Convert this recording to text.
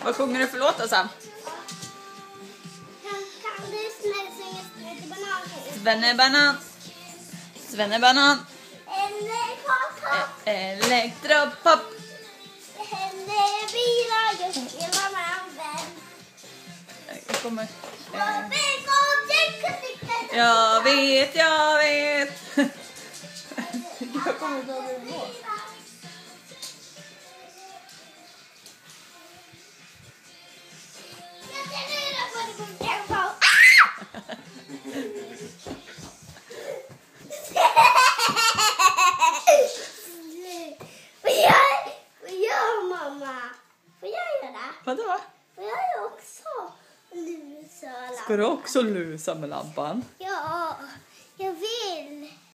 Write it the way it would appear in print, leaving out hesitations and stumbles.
Vad sjunger du för låt då, Sam? Kan du snälla sjunga Svennebanan? Svennebanan. Svennebanan. Elektropop. Henne bilar, just hela världen. Jag kommer. Jag Jag vet. Jag kommer inte ihåg hur det går. Vad gör mamma? Får jag göra? Vadå? Får jag också lusa lampan? Ska du också lusa med lampan? Ja, jag vet.